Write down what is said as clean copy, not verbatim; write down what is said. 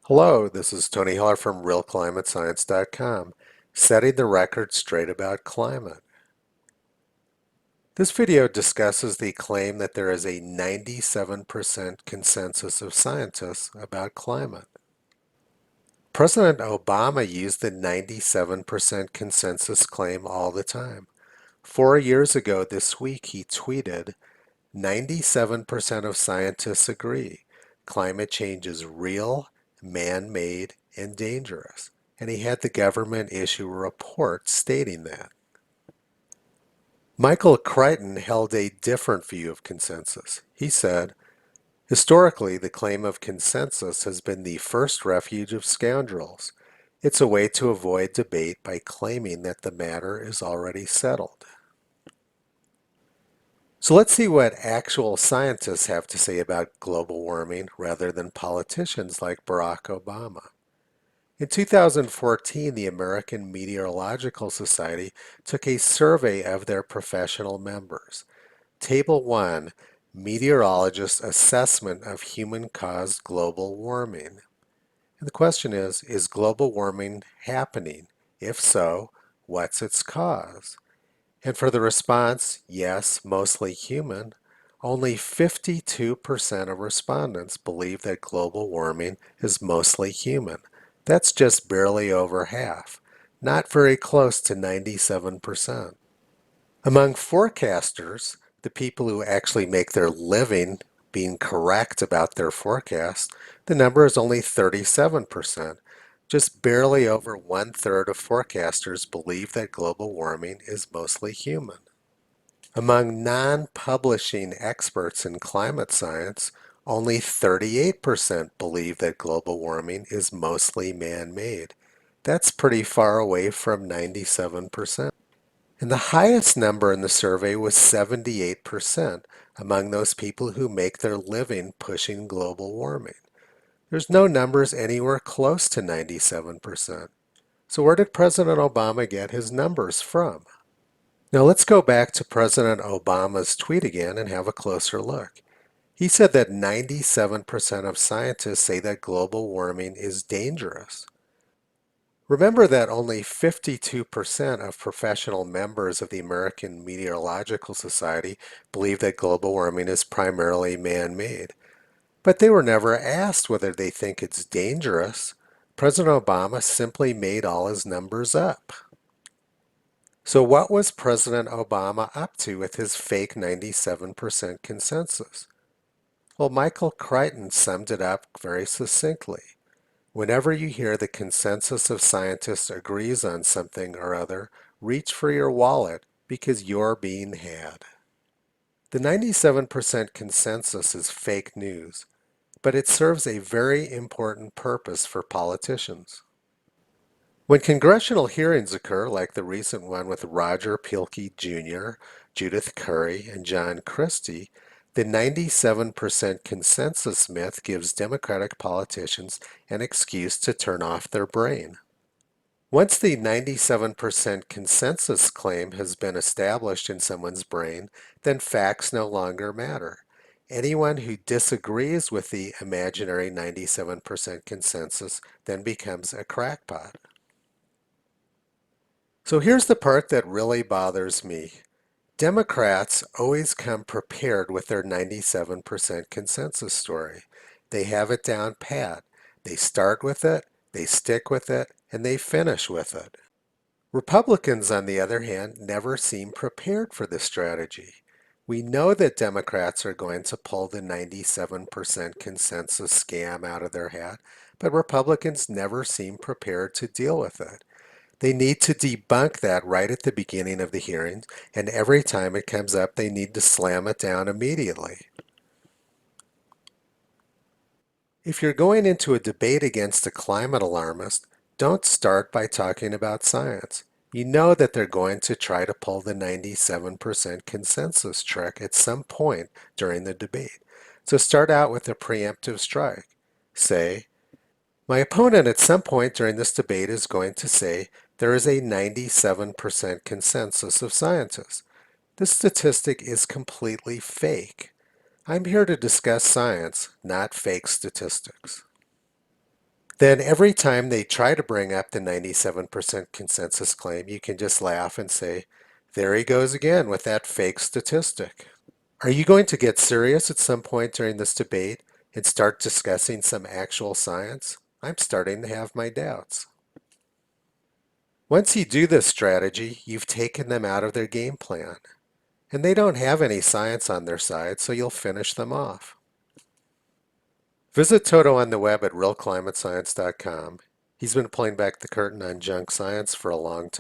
Hello, this is Tony Hiller from RealClimateScience.com, setting the record straight about climate. This video discusses the claim that there is a 97% consensus of scientists about climate. President Obama used the 97% consensus claim all the time. 4 years ago this week, he tweeted, 97% of scientists agree. Climate change is real, man-made, and dangerous. And he had the government issue a report stating that. Michael Crichton held a different view of consensus. He said, historically, the claim of consensus has been the first refuge of scoundrels. It's a way to avoid debate by claiming that the matter is already settled. So let's see what actual scientists have to say about global warming rather than politicians like Barack Obama. In 2014, the American Meteorological Society took a survey of their professional members. Table 1, Meteorologists' Assessment of Human-Caused Global Warming. And the question is global warming happening? If so, what's its cause? And for the response, yes, mostly human, only 52% of respondents believe that global warming is mostly human. That's just barely over half, not very close to 97%. Among forecasters, the people who actually make their living being correct about their forecast, the number is only 37%. Just barely over one-third of forecasters believe that global warming is mostly human. Among non-publishing experts in climate science, only 38% believe that global warming is mostly man-made. That's pretty far away from 97%. And the highest number in the survey was 78% among those people who make their living pushing global warming. There's no numbers anywhere close to 97%. So where did President Obama get his numbers from? Now let's go back to President Obama's tweet again and have a closer look. He said that 97% of scientists say that global warming is dangerous. Remember that only 52% of professional members of the American Meteorological Society believe that global warming is primarily man-made. But they were never asked whether they think it's dangerous. President Obama simply made all his numbers up. So what was President Obama up to with his fake 97% consensus? Well, Michael Crichton summed it up very succinctly. Whenever you hear the consensus of scientists agrees on something or other, reach for your wallet because you're being had. The 97% consensus is fake news, but it serves a very important purpose for politicians. When congressional hearings occur, like the recent one with Roger Pielke Jr., Judith Curry, and John Christie, the 97% consensus myth gives Democratic politicians an excuse to turn off their brain. Once the 97% consensus claim has been established in someone's brain, then facts no longer matter. Anyone who disagrees with the imaginary 97% consensus then becomes a crackpot. So here's the part that really bothers me. Democrats always come prepared with their 97% consensus story. They have it down pat. They start with it, they stick with it, and they finish with it. Republicans, on the other hand, never seem prepared for this strategy. We know that Democrats are going to pull the 97% consensus scam out of their hat, but Republicans never seem prepared to deal with it. They need to debunk that right at the beginning of the hearings, and every time it comes up, they need to slam it down immediately. If you're going into a debate against a climate alarmist, don't start by talking about science. You know that they're going to try to pull the 97% consensus trick at some point during the debate. So start out with a preemptive strike. Say, my opponent at some point during this debate is going to say there is a 97% consensus of scientists. This statistic is completely fake. I'm here to discuss science, not fake statistics. Then every time they try to bring up the 97% consensus claim, you can just laugh and say, there he goes again with that fake statistic. Are you going to get serious at some point during this debate and start discussing some actual science? I'm starting to have my doubts. Once you do this strategy, you've taken them out of their game plan, and they don't have any science on their side, so you'll finish them off. Visit Toto on the web at realclimatescience.com. He's been pulling back the curtain on junk science for a long time.